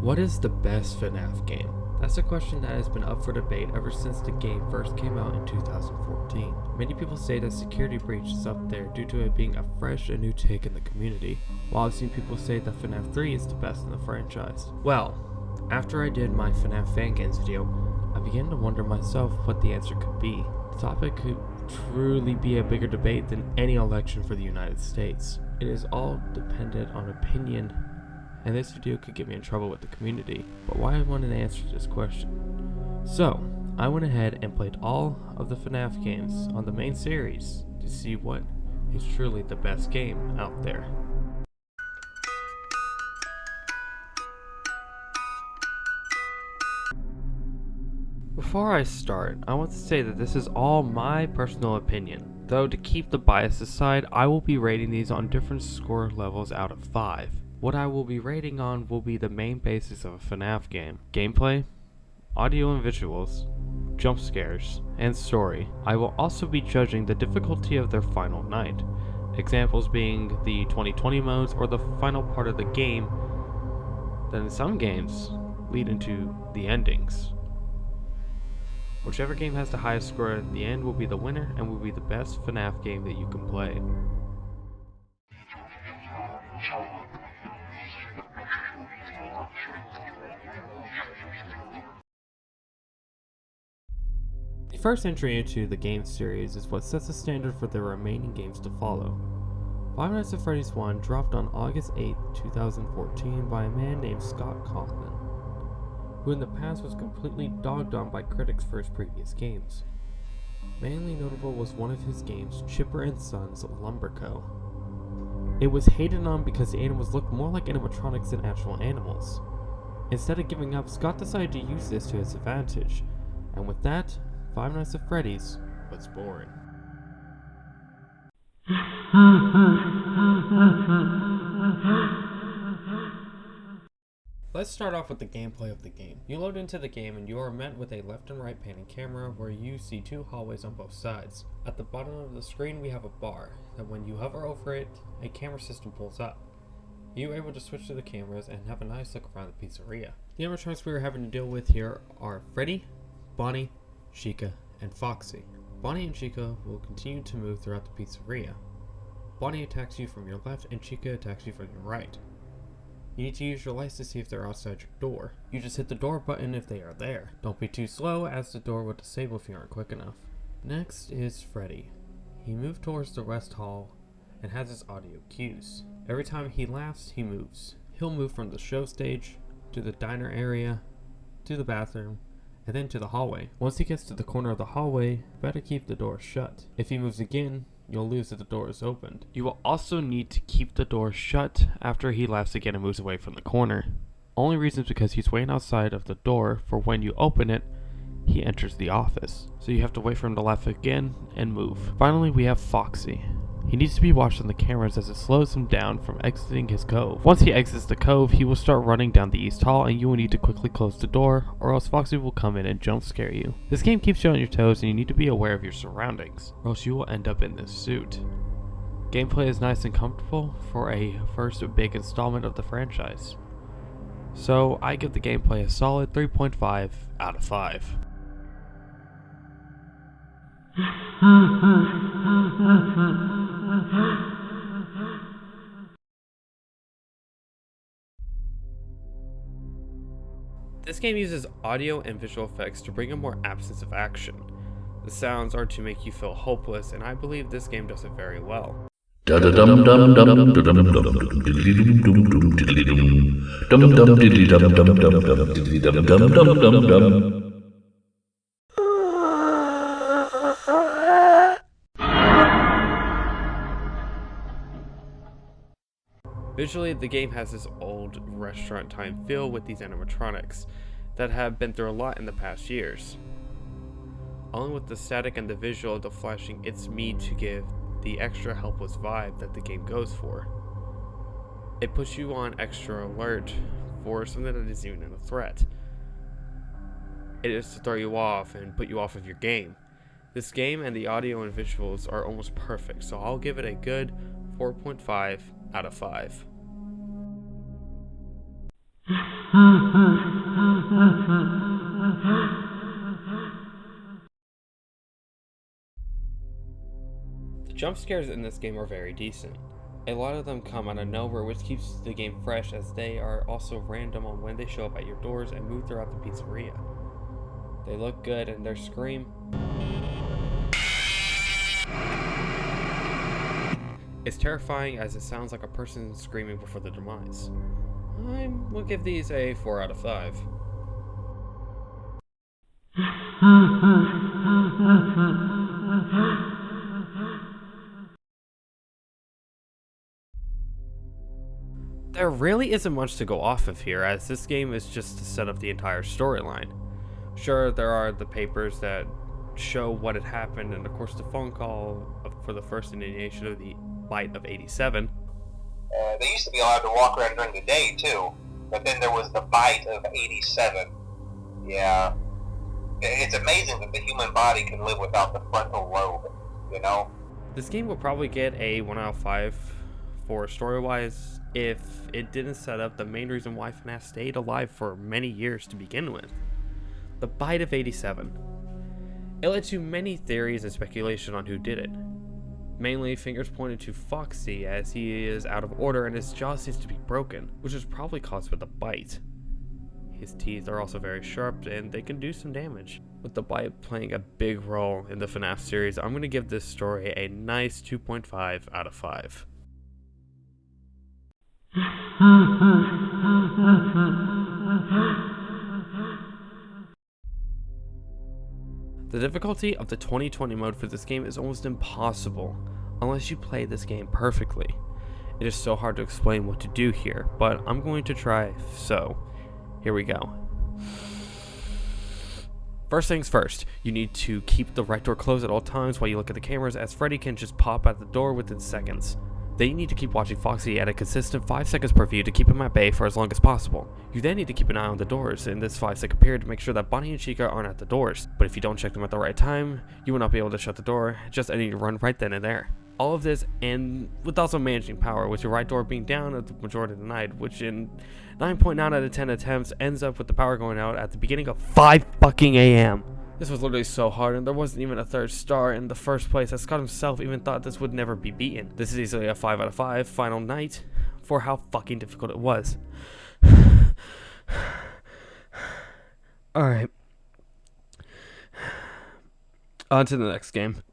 What is the best FNAF game? That's a question that has been up for debate ever since the game first came out in 2014. Many people say that Security Breach is up there due to it being a fresh and new take in the community, while I've seen people say that FNAF 3 is the best in the franchise. Well, after I did my FNAF fan games video, I began to wonder myself what the answer could be. The topic could truly be a bigger debate than any election for the United States. It is all dependent on opinion, and this video could get me in trouble with the community, but why I wanted to answer this question. So, I went ahead and played all of the FNAF games on the main series to see what is truly the best game out there. Before I start, I want to say that this is all my personal opinion. Though to keep the bias aside, I will be rating these on different score levels out of 5. What I will be rating on will be the main basis of a FNAF game: gameplay, audio and visuals, jump scares, and story. I will also be judging the difficulty of their final night, examples being the 2020 modes or the final part of the game that in some games lead into the endings. Whichever game has the highest score at the end will be the winner and will be the best FNAF game that you can play. The first entry into the game series is what sets the standard for the remaining games to follow. Five Nights at Freddy's 1 dropped on August 8, 2014 by a man named Scott Cawthon, who in the past was completely dogged on by critics for his previous games. Mainly notable was one of his games, Chipper & Sons Lumberco. It was hated on because the animals looked more like animatronics than actual animals. Instead of giving up, Scott decided to use this to his advantage, and with that, Five Nights at Freddy's was born. Let's start off with the gameplay of the game. You load into the game and you are met with a left and right panning camera where you see two hallways on both sides. At the bottom of the screen we have a bar that when you hover over it, a camera system pulls up. You are able to switch to the cameras and have a nice look around the pizzeria. The animatronics we are having to deal with here are Freddy, Bonnie, Chica, and Foxy. Bonnie and Chica will continue to move throughout the pizzeria. Bonnie attacks you from your left and Chica attacks you from your right. You need to use your lights to see if they're outside your door. You just hit the door button if they are there. Don't be too slow, as the door will disable if you aren't quick enough. Next is Freddy. He moved towards the rest hall and has his audio cues. Every time he laughs, he moves. He'll move from the show stage to the diner area, to the bathroom, and then to the hallway. Once he gets to the corner of the hallway, better keep the door shut. If he moves again, you'll lose if the door is opened. You will also need to keep the door shut after he laughs again and moves away from the corner. Only reason is because he's waiting outside of the door for when you open it, he enters the office. So you have to wait for him to laugh again and move. Finally, we have Foxy. He needs to be watched on the cameras as it slows him down from exiting his cove. Once he exits the cove, he will start running down the east hall and you will need to quickly close the door or else Foxy will come in and jump scare you. This game keeps you on your toes and you need to be aware of your surroundings or else you will end up in this suit. Gameplay is nice and comfortable for a first big installment of the franchise. So I give the gameplay a solid 3.5 out of 5. This game uses audio and visual effects to bring a more absence of action. The sounds are to make you feel hopeless, and I believe this game does it very well. Visually, the game has this old restaurant time feel with these animatronics that have been through a lot in the past years. Along with the static and the visual, the flashing "it's me" to give the extra helpless vibe that the game goes for. It puts you on extra alert for something that isn't even a threat. It is to throw you off and put you off of your game. This game and the audio and visuals are almost perfect, so I'll give it a good 4.5 out of 5. The jump scares in this game are very decent. A lot of them come out of nowhere, which keeps the game fresh, as they are also random on when they show up at your doors and move throughout the pizzeria. They look good, and their scream is terrifying, as it sounds like a person screaming before the demise. I will give these a 4 out of 5. There really isn't much to go off of here, as this game is just to set up the entire storyline. Sure, there are the papers that show what had happened, and of course the phone call for the first initiation of the bite of 87. They used to be allowed to walk around during the day too, but then there was the bite of 87. Yeah, it's amazing that the human body can live without the frontal lobe, you know? This game will probably get a 1 out of 5 for story-wise if it didn't set up the main reason why FNAF stayed alive for many years to begin with. The bite of 87. It led to many theories and speculation on who did it. Mainly, fingers pointed to Foxy, as he is out of order and his jaw seems to be broken, which is probably caused by the bite. His teeth are also very sharp and they can do some damage. With the bite playing a big role in the FNAF series, I'm going to give this story a nice 2.5 out of 5. The difficulty of the 2020 mode for this game is almost impossible, unless you play this game perfectly. It is so hard to explain what to do here, but I'm going to try, so here we go. First things first, you need to keep the right door closed at all times while you look at the cameras, as Freddy can just pop out the door within seconds. Then you need to keep watching Foxy at a consistent 5 seconds per view to keep him at bay for as long as possible. You then need to keep an eye on the doors in this 5-second period to make sure that Bonnie and Chica aren't at the doors. But if you don't check them at the right time, you will not be able to shut the door, just need to run right then and there. All of this, and with also managing power, with your right door being down at the majority of the night, which in 9.9 out of 10 attempts ends up with the power going out at the beginning of 5 fucking a.m. This was literally so hard, and there wasn't even a 3rd star in the first place, as Scott himself even thought this would never be beaten. This is easily a 5 out of 5 final night for how fucking difficult it was. Alright. On to the next game.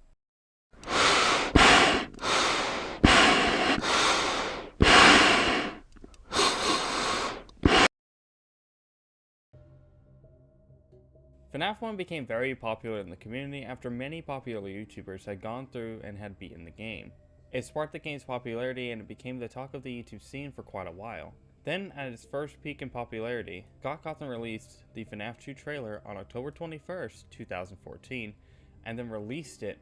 FNAF 1 became very popular in the community after many popular YouTubers had gone through and had beaten the game. It sparked the game's popularity and it became the talk of the YouTube scene for quite a while. Then, at its first peak in popularity, Scott Cawthon released the FNAF 2 trailer on October 21st, 2014, and then released it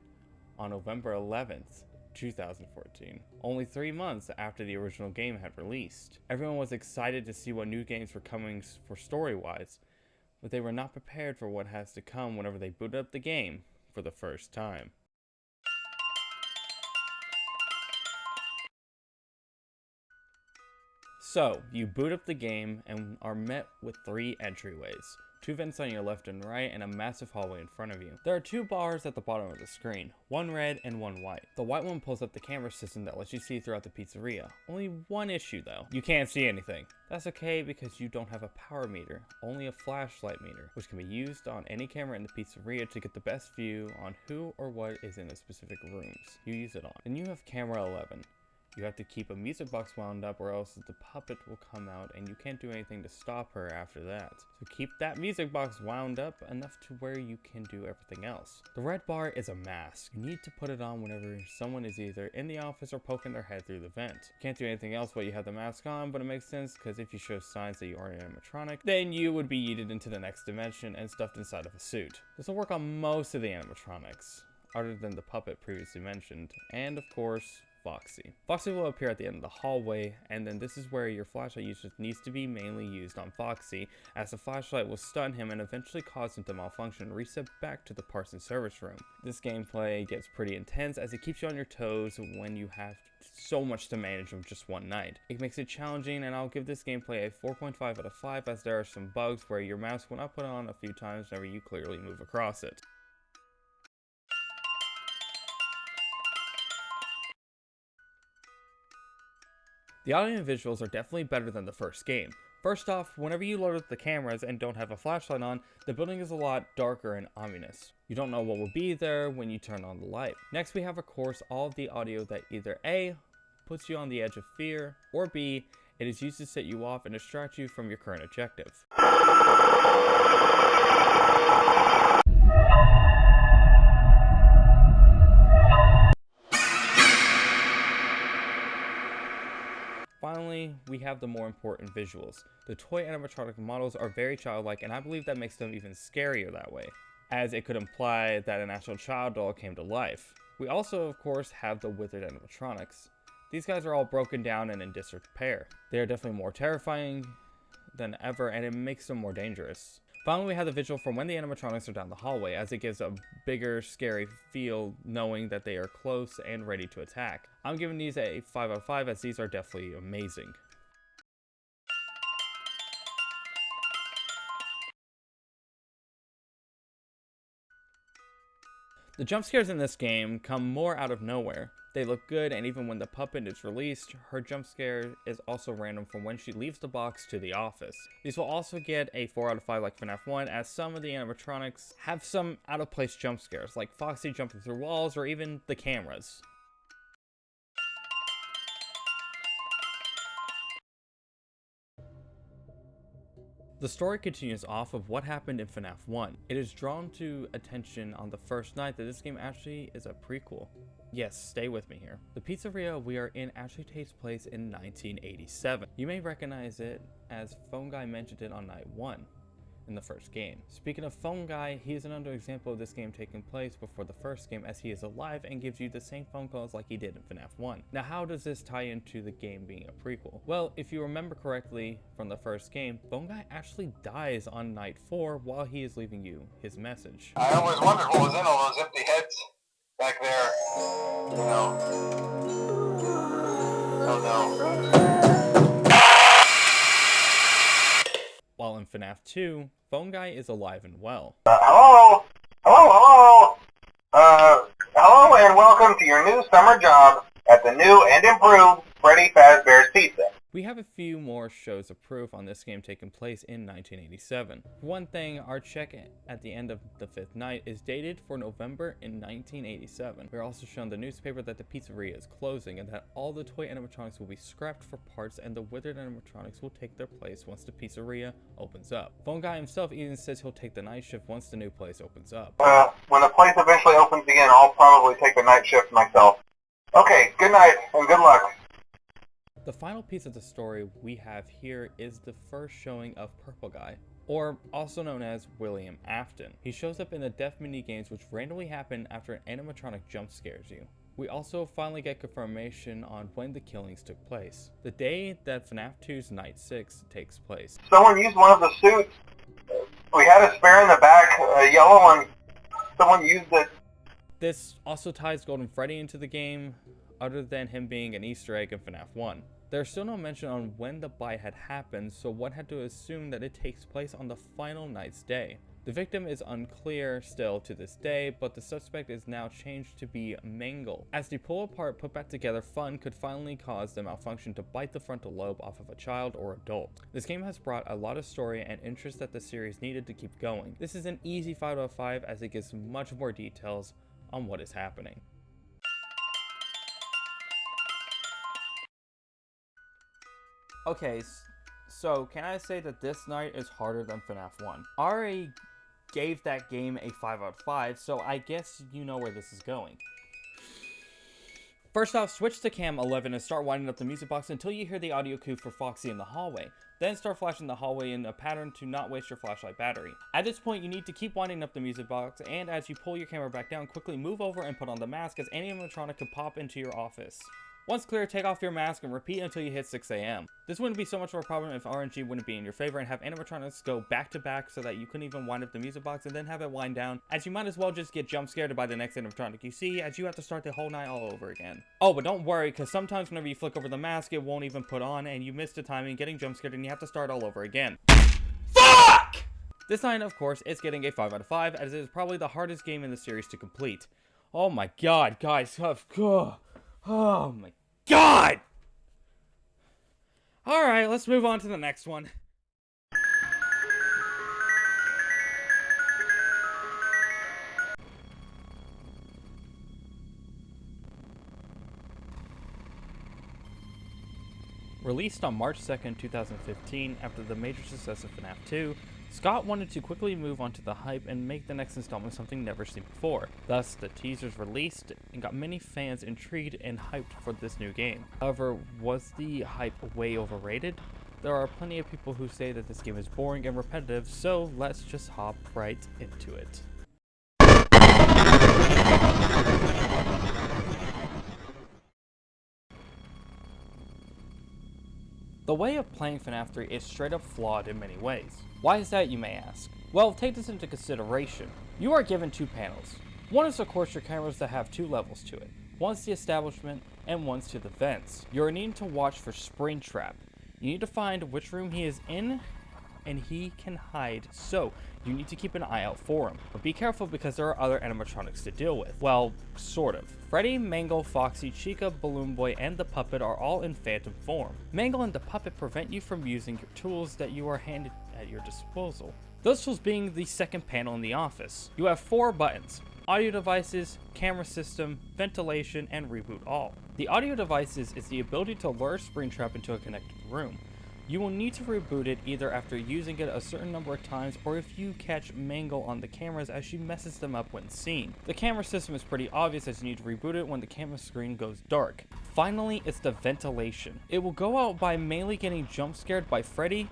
on November 11th, 2014, only 3 months after the original game had released. Everyone was excited to see what new games were coming for story-wise, but they were not prepared for what has to come whenever they booted up the game for the first time. So, you boot up the game and are met with 3 entryways. 2 vents on your left and right, and a massive hallway in front of you. There are 2 bars at the bottom of the screen, one red and one white. The white one pulls up the camera system that lets you see throughout the pizzeria. Only one issue though, you can't see anything. That's okay because you don't have a power meter, only a flashlight meter, which can be used on any camera in the pizzeria to get the best view on who or what is in the specific rooms you use it on. Then you have camera 11. You have to keep a music box wound up or else the puppet will come out and you can't do anything to stop her after that. So keep that music box wound up enough to where you can do everything else. The red bar is a mask. You need to put it on whenever someone is either in the office or poking their head through the vent. You can't do anything else while you have the mask on, but it makes sense because if you show signs that you are an animatronic, then you would be yeeted into the next dimension and stuffed inside of a suit. This will work on most of the animatronics, other than the puppet previously mentioned, and of course, Foxy. Foxy will appear at the end of the hallway, and then this is where your flashlight usage needs to be mainly used on Foxy, as the flashlight will stun him and eventually cause him to malfunction and reset back to the parts and service room. This gameplay gets pretty intense as it keeps you on your toes when you have so much to manage of just one night. It makes it challenging, and I'll give this gameplay a 4.5 out of 5 as there are some bugs where your mouse will not put on a few times whenever you clearly move across it. The audio and visuals are definitely better than the first game. First off, whenever you load up the cameras and don't have a flashlight on, the building is a lot darker and ominous. You don't know what will be there when you turn on the light. Next, we have of course all of the audio that either A, puts you on the edge of fear, or B, it is used to set you off and distract you from your current objective. Finally, we have the more important visuals. The toy animatronic models are very childlike, and I believe that makes them even scarier that way, as it could imply that an actual child doll came to life. We also, of course, have the withered animatronics. These guys are all broken down and in disrepair. They are definitely more terrifying than ever, and it makes them more dangerous. Finally, we have the visual from when the animatronics are down the hallway, as it gives a bigger, scary feel knowing that they are close and ready to attack. I'm giving these a 5 out of 5 as these are definitely amazing. The jump scares in this game come more out of nowhere. They look good, and even when the puppet is released, her jump scare is also random from when she leaves the box to the office. These will also get a 4 out of 5 like FNAF 1, as some of the animatronics have some out of place jump scares, like Foxy jumping through walls or even the cameras. The story continues off of what happened in FNAF 1. It is drawn to attention on the first night that this game actually is a prequel. Yes, stay with me here. The pizzeria we are in actually takes place in 1987. You may recognize it as Phone Guy mentioned it on night 1 in the first game. Speaking of Phone Guy, he is another example of this game taking place before the first game, as he is alive and gives you the same phone calls like he did in FNAF 1. Now, how does this tie into the game being a prequel? Well, if you remember correctly from the first game, Phone Guy actually dies on night 4 while he is leaving you his message. I always wondered what was in all those empty heads back there. You know. Oh no. While in FNAF 2, Phone Guy is alive and well. Hello? Hello? Hello and welcome to your new summer job at the new and improved Freddy Fazbear's Pizza. We have a few more shows of proof on this game taking place in 1987. For one thing, our check at the end of the 5th night is dated for November in 1987. We're also shown the newspaper that the pizzeria is closing and that all the toy animatronics will be scrapped for parts and the withered animatronics will take their place once the pizzeria opens up. Phone Guy himself even says he'll take the night shift once the new place opens up. When the place eventually opens again, I'll probably take the night shift myself. Okay, good night and good luck. The final piece of the story we have here is the first showing of Purple Guy, or also known as William Afton. He shows up in the death mini games which randomly happen after an animatronic jump scares you. We also finally get confirmation on when the killings took place, the day that FNAF 2's Night 6 takes place. Someone used one of the suits. We had a spare in the back, a yellow one. Someone used it. This also ties Golden Freddy into the game, other than him being an Easter egg in FNAF 1. There's still no mention on when the bite had happened, so one had to assume that it takes place on the final night's day. The victim is unclear still to this day, but the suspect is now changed to be Mangle, as the pull apart put back together fun could finally cause the malfunction to bite the frontal lobe off of a child or adult. This game has brought a lot of story and interest that the series needed to keep going. This is an easy 5 out of 5 as it gives much more details on what is happening. Okay, so can I say that this night is harder than FNAF 1? I already gave that game a 5 out of 5, so I guess you know where this is going. First off, switch to cam 11 and start winding up the music box until you hear the audio cue for Foxy in the hallway. Then start flashing the hallway in a pattern to not waste your flashlight battery. At this point, you need to keep winding up the music box, and as you pull your camera back down, quickly move over and put on the mask, as any animatronic could pop into your office. Once clear, take off your mask and repeat until you hit 6 AM. This wouldn't be so much of a problem if RNG wouldn't be in your favor and have animatronics go back to back so that you couldn't even wind up the music box and then have it wind down, as you might as well just get jump scared by the next animatronic you see, as you have to start the whole night all over again. Oh, but don't worry, because sometimes whenever you flick over the mask, it won't even put on and you miss the timing, getting jump scared, and you have to start all over again. FUCK! This night, of course, it's getting a 5 out of 5, as it is probably the hardest game in the series to complete. Oh my god, guys. Oh my god! Alright, let's move on to the next one. Released on March 2nd, 2015, after the major success of FNAF 2, Scott wanted to quickly move on to the hype and make the next installment something never seen before. Thus, the teasers released and got many fans intrigued and hyped for this new game. However, was the hype way overrated? There are plenty of people who say that this game is boring and repetitive, so let's just hop right into it. The way of playing FNAF 3 is straight up flawed in many ways. Why is that, you may ask? Well, take this into consideration. You are given two panels. One is of course your cameras that have two levels to it. One's the establishment and one's to the vents. You're needing to watch for Springtrap. You need to find which room he is in and he can hide, so you need to keep an eye out for him. But be careful because there are other animatronics to deal with. Well, sort of. Freddy, Mangle, Foxy, Chica, Balloon Boy, and the Puppet are all in phantom form. Mangle and the Puppet prevent you from using your tools that you are handed at your disposal. Those tools being the second panel in the office. You have 4 buttons: audio devices, camera system, ventilation, and reboot all. The audio devices is the ability to lure Springtrap into a connected room. You will need to reboot it either after using it a certain number of times or if you catch Mangle on the cameras as she messes them up when seen. The camera system is pretty obvious as you need to reboot it when the camera screen goes dark. Finally, it's the ventilation. It will go out by mainly getting jump scared by Freddy,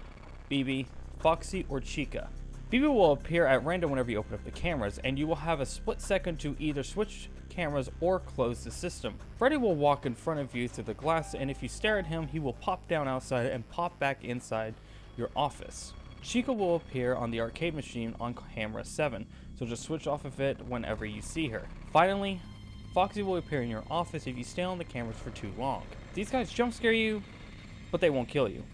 BB, Foxy, or Chica. BB will appear at random whenever you open up the cameras, and you will have a split second to either switch cameras or close the system. Freddy will walk in front of you through the glass, and if you stare at him, he will pop down outside and pop back inside your office. Chica will appear on the arcade machine on camera 7, so just switch off of it whenever you see her. Finally, Foxy will appear in your office if you stay on the cameras for too long. These guys jump scare you, but they won't kill you.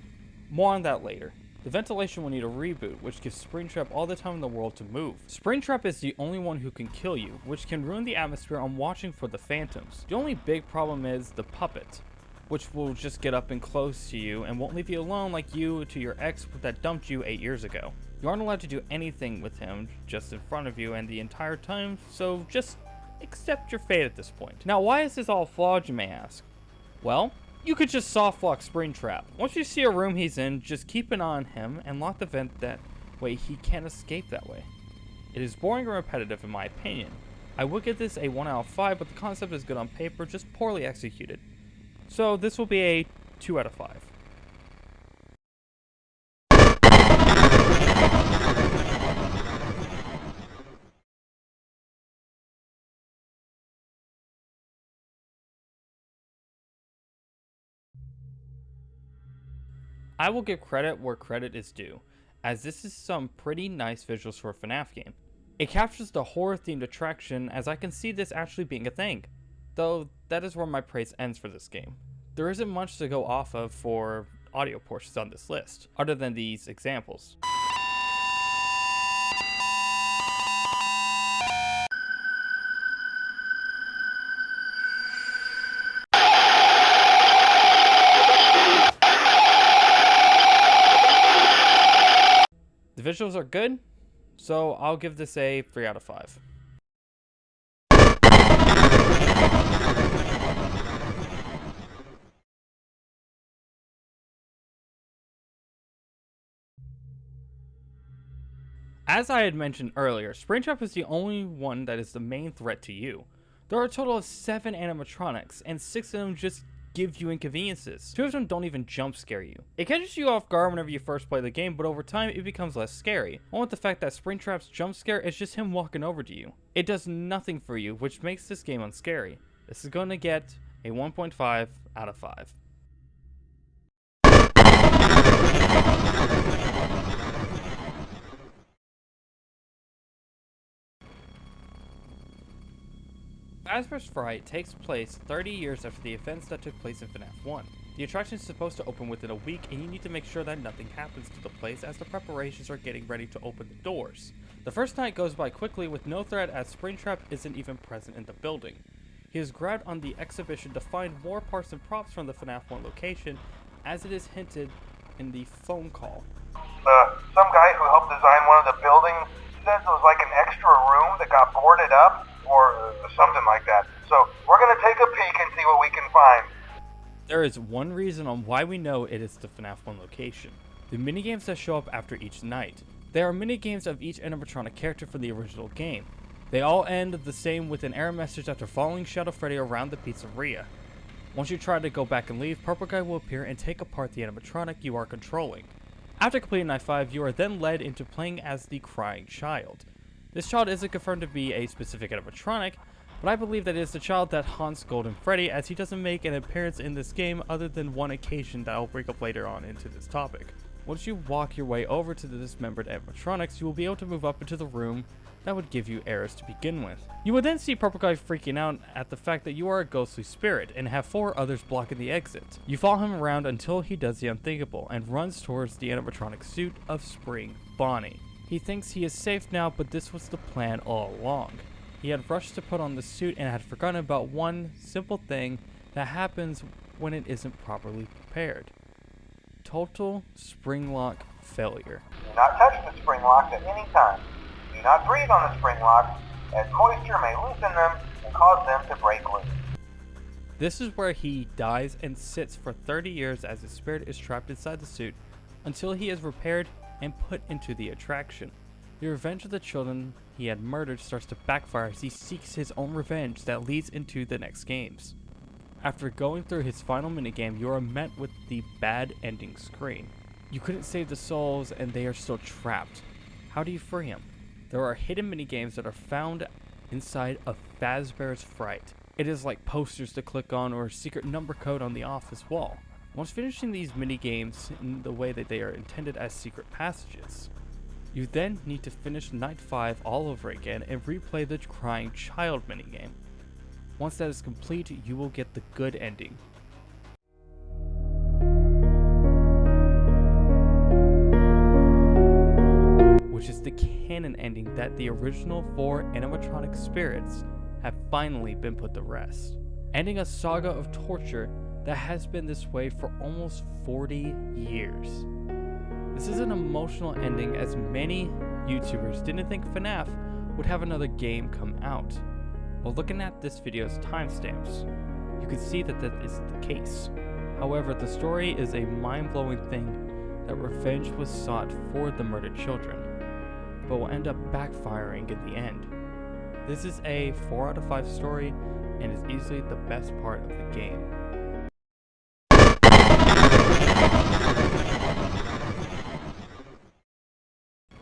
More on that later. The ventilation will need a reboot, which gives Springtrap all the time in the world to move. Springtrap is the only one who can kill you, which can ruin the atmosphere on watching for the phantoms. The only big problem is the Puppet, which will just get up and close to you and won't leave you alone like you to your ex that dumped you 8 years ago. You aren't allowed to do anything with him just in front of you and the entire time, so just accept your fate at this point. Now, why is this all flawed, you may ask? Well, you could just soft lock Springtrap. Once you see a room he's in, just keep an eye on him and lock the vent, that way he can't escape that way. It is boring and repetitive in my opinion. I would give this a 1 out of 5, but the concept is good on paper, just poorly executed. So this will be a 2 out of 5. I will give credit where credit is due, as this is some pretty nice visuals for a FNAF game. It captures the horror-themed attraction, as I can see this actually being a thing. Though, that is where my praise ends for this game. There isn't much to go off of for audio portions on this list, other than these examples. The visuals are good, so I'll give this a 3 out of 5. As I had mentioned earlier, Springtrap is the only one that is the main threat to you. There are a total of 7 animatronics, and 6 of them just give you inconveniences. 2 of them don't even jump scare you. It catches you off guard whenever you first play the game, but over time it becomes less scary. One with the fact that Springtrap's jump scare is just him walking over to you. It does nothing for you, which makes this game unscary. This is going to get a 1.5 out of 5. Fazbear's Fright takes place 30 years after the events that took place in FNAF 1. The attraction is supposed to open within a week, and you need to make sure that nothing happens to the place as the preparations are getting ready to open the doors. The first night goes by quickly with no threat as Springtrap isn't even present in the building. He is grabbed on the exhibition to find more parts and props from the FNAF 1 location, as it is hinted in the phone call. Some guy who helped design one of the buildings says it was like an extra room that got boarded up, or something like that. So we're gonna take a peek and see what we can find. There is one reason on why we know it is the FNAF 1 location. The minigames that show up after each night. There are minigames of each animatronic character from the original game. They all end the same with an error message after following Shadow Freddy around the pizzeria. Once you try to go back and leave, Purple Guy will appear and take apart the animatronic you are controlling. After completing Night 5, you are then led into playing as the Crying Child. This child isn't confirmed to be a specific animatronic, but I believe that it is the child that haunts Golden Freddy, as he doesn't make an appearance in this game other than one occasion that I'll bring up later on into this topic. Once you walk your way over to the dismembered animatronics, you will be able to move up into the room that would give you errors to begin with. You will then see Purple Guy freaking out at the fact that you are a ghostly spirit and have 4 others blocking the exit. You follow him around until he does the unthinkable and runs towards the animatronic suit of Spring Bonnie. He thinks he is safe now, but this was the plan all along. He had rushed to put on the suit and had forgotten about one simple thing that happens when it isn't properly prepared. Total spring lock failure. Do not touch the spring locks at any time. Do not breathe on the spring locks, as moisture may loosen them and cause them to break loose. This is where he dies and sits for 30 years as his spirit is trapped inside the suit until he is repaired and put into the attraction. The revenge of the children he had murdered starts to backfire as he seeks his own revenge that leads into the next games. After going through his final minigame, you are met with the bad ending screen. You couldn't save the souls and they are still trapped. How do you free them? There are hidden minigames that are found inside of Fazbear's Fright. It is like posters to click on or a secret number code on the office wall. Once finishing these minigames in the way that they are intended as secret passages, you then need to finish Night 5 all over again and replay the Crying Child minigame. Once that is complete, you will get the good ending. Which is the canon ending that the original 4 animatronic spirits have finally been put to rest. Ending a saga of torture that has been this way for almost 40 years. This is an emotional ending as many YouTubers didn't think FNAF would have another game come out. While looking at this video's timestamps, you can see that that is the case. However, the story is a mind-blowing thing that revenge was sought for the murdered children, but will end up backfiring in the end. This is a 4 out of 5 story and is easily the best part of the game.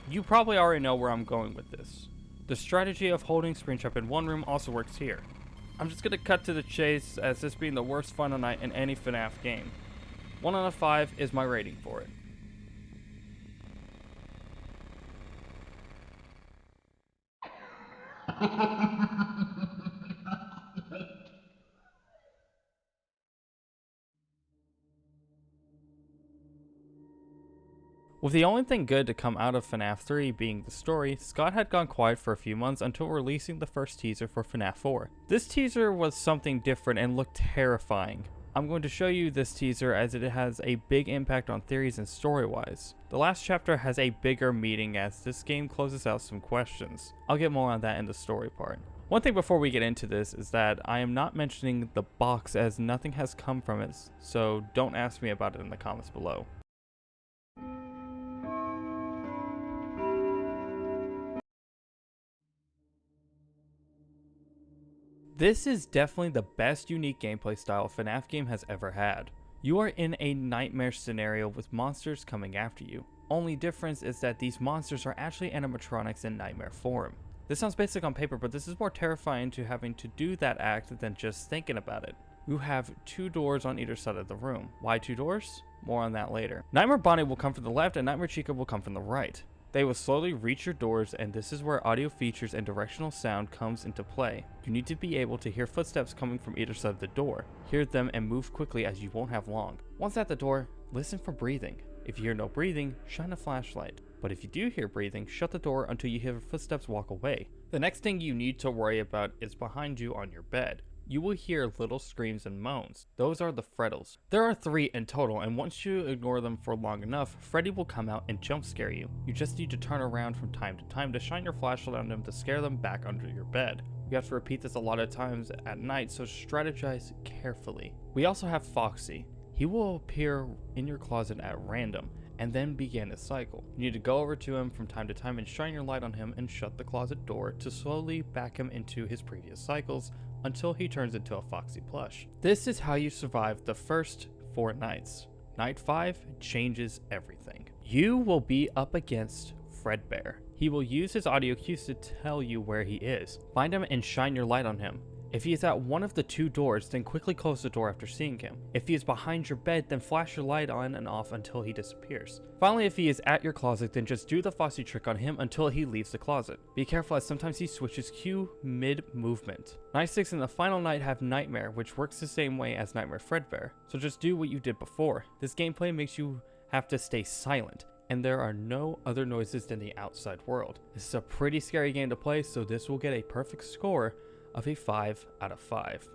You probably already know where I'm going with this. The strategy of holding Springtrap in one room also works here. I'm just gonna cut to the chase as this being the worst final night in any FNAF game. 1 out of 5 is my rating for it. With the only thing good to come out of FNAF 3 being the story, Scott had gone quiet for a few months until releasing the first teaser for FNAF 4. This teaser was something different and looked terrifying. I'm going to show you this teaser as it has a big impact on theories and story-wise. The last chapter has a bigger meaning as this game closes out some questions. I'll get more on that in the story part. One thing before we get into this is that I am not mentioning the box as nothing has come from it, so don't ask me about it in the comments below. This is definitely the best unique gameplay style a FNAF game has ever had. You are in a nightmare scenario with monsters coming after you. Only difference is that these monsters are actually animatronics in nightmare form. This sounds basic on paper, but this is more terrifying to having to do that act than just thinking about it. You have 2 doors on either side of the room. Why 2 doors? More on that later. Nightmare Bonnie will come from the left and Nightmare Chica will come from the right. They will slowly reach your doors, and this is where audio features and directional sound comes into play. You need to be able to hear footsteps coming from either side of the door. Hear them and move quickly as you won't have long. Once at the door, listen for breathing. If you hear no breathing, shine a flashlight. But if you do hear breathing, shut the door until you hear footsteps walk away. The next thing you need to worry about is behind you on your bed. You will hear little screams and moans. Those are the Freddles. There are 3 in total, and once you ignore them for long enough, Freddy will come out and jump scare you. You just need to turn around from time to time to shine your flashlight on them to scare them back under your bed. You have to repeat this a lot of times at night, so strategize carefully. We also have Foxy. He will appear in your closet at random, and then begin a cycle. You need to go over to him from time to time and shine your light on him and shut the closet door to slowly back him into his previous cycles until he turns into a Foxy plush. This is how you survive the first 4 nights. Night 5 changes everything. You will be up against Fredbear. He will use his audio cues to tell you where he is. Find him and shine your light on him. If he is at one of the 2 doors, then quickly close the door after seeing him. If he is behind your bed, then flash your light on and off until he disappears. Finally, if he is at your closet, then just do the Foxy trick on him until he leaves the closet. Be careful as sometimes he switches cue mid-movement. Night 6 and the final night have Nightmare, which works the same way as Nightmare Fredbear. So just do what you did before. This gameplay makes you have to stay silent, and there are no other noises than the outside world. This is a pretty scary game to play, so this will get a perfect score of a 5 out of 5.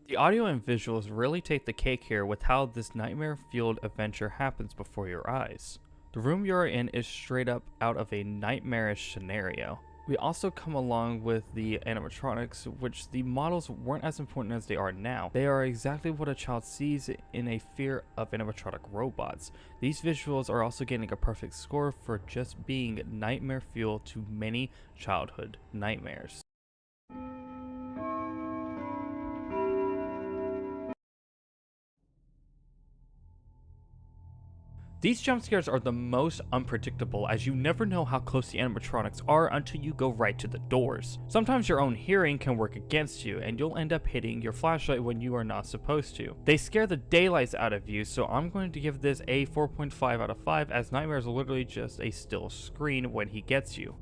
The audio and visuals really take the cake here with how this nightmare-fueled adventure happens before your eyes. The room you are in is straight up out of a nightmarish scenario. We also come along with the animatronics, which the models weren't as important as they are now. They are exactly what a child sees in a fear of animatronic robots. These visuals are also getting a perfect score for just being nightmare fuel to many childhood nightmares. These jump scares are the most unpredictable, as you never know how close the animatronics are until you go right to the doors. Sometimes your own hearing can work against you, and you'll end up hitting your flashlight when you are not supposed to. They scare the daylights out of you, so I'm going to give this a 4.5 out of 5, as Nightmare is literally just a still screen when he gets you.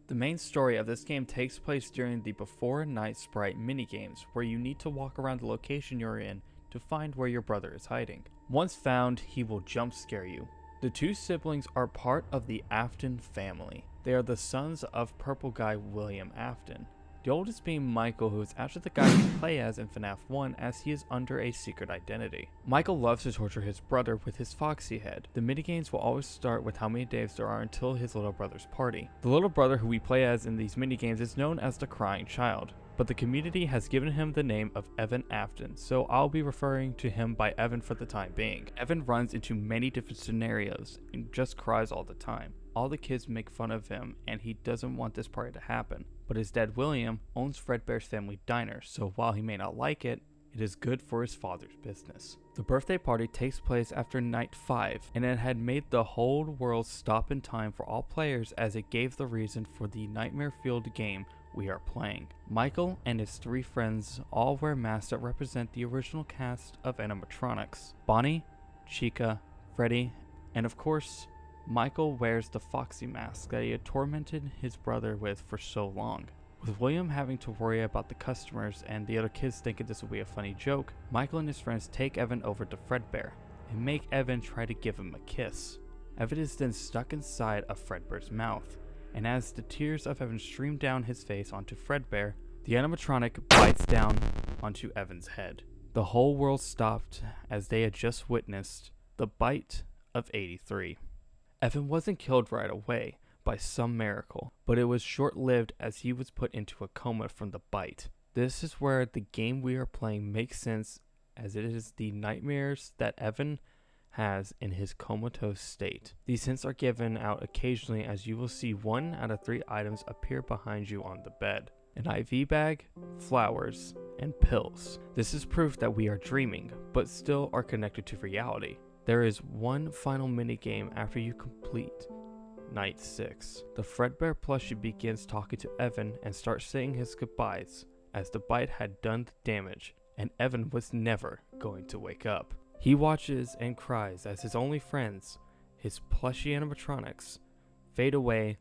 The main story of this game takes place during the Before Night Sprite minigames, where you need to walk around the location you're in to find where your brother is hiding. Once found, he will jump scare you. The 2 siblings are part of the Afton family. They are the sons of purple guy William Afton. The oldest being Michael, who is actually the guy you play as in FNAF 1, as he is under a secret identity. Michael loves to torture his brother with his foxy head. The minigames will always start with how many days there are until his little brother's party. The little brother who we play as in these minigames is known as the Crying Child, but the community has given him the name of Evan Afton, so I'll be referring to him by Evan for the time being. Evan runs into many different scenarios and just cries all the time. All the kids make fun of him, and he doesn't want this party to happen. But his dad William owns Fredbear's family diner, so while he may not like it, it is good for his father's business. The birthday party takes place after night 5, and it had made the whole world stop in time for all players, as it gave the reason for the nightmare-filled game we are playing. Michael and his 3 friends all wear masks that represent the original cast of animatronics: Bonnie, Chica, Freddy, and of course, Michael wears the Foxy mask that he had tormented his brother with for so long. With William having to worry about the customers and the other kids thinking this will be a funny joke, Michael and his friends take Evan over to Fredbear and make Evan try to give him a kiss. Evan is then stuck inside of Fredbear's mouth, and as the tears of Evan stream down his face onto Fredbear, the animatronic bites down onto Evan's head. The whole world stopped as they had just witnessed the bite of 83. Evan wasn't killed right away by some miracle, but it was short-lived as he was put into a coma from the bite. This is where the game we are playing makes sense, as it is the nightmares that Evan has in his comatose state. These hints are given out occasionally, as you will see 1 out of 3 items appear behind you on the bed. an IV bag, flowers, and pills. This is proof that we are dreaming, but still are connected to reality. There is one final minigame after you complete Night 6. The Fredbear plushie begins talking to Evan and starts saying his goodbyes, as the bite had done the damage, and Evan was never going to wake up. He watches and cries as his only friends, his plushie animatronics, fade away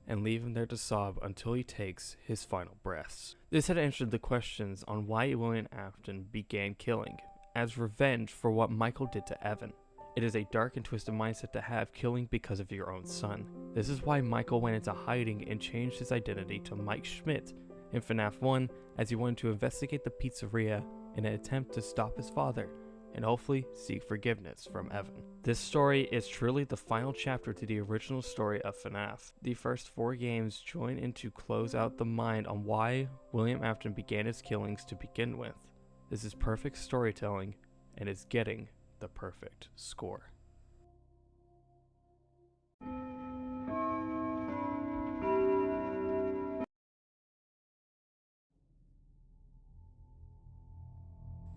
and leave him there to sob until he takes his final breaths. This had answered the questions on why William Afton began killing, as revenge for what Michael did to Evan. It is a dark and twisted mindset to have, killing because of your own son. This is why Michael went into hiding and changed his identity to Mike Schmidt in FNAF 1, as he wanted to investigate the pizzeria in an attempt to stop his father and hopefully seek forgiveness from Evan. This story is truly the final chapter to the original story of FNAF. The first 4 games join in to close out the mind on why William Afton began his killings to begin with. This is perfect storytelling and is getting the perfect score.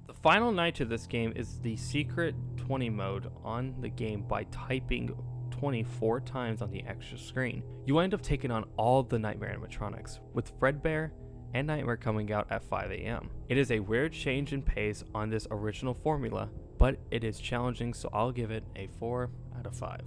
The final night to this game is the secret 20 mode on the game by typing 24 times on the extra screen. You end up taking on all the Nightmare animatronics, with Fredbear and Nightmare coming out at 5 AM. It is a weird change in pace on this original formula, but it is challenging, so I'll give it a 4 out of 5.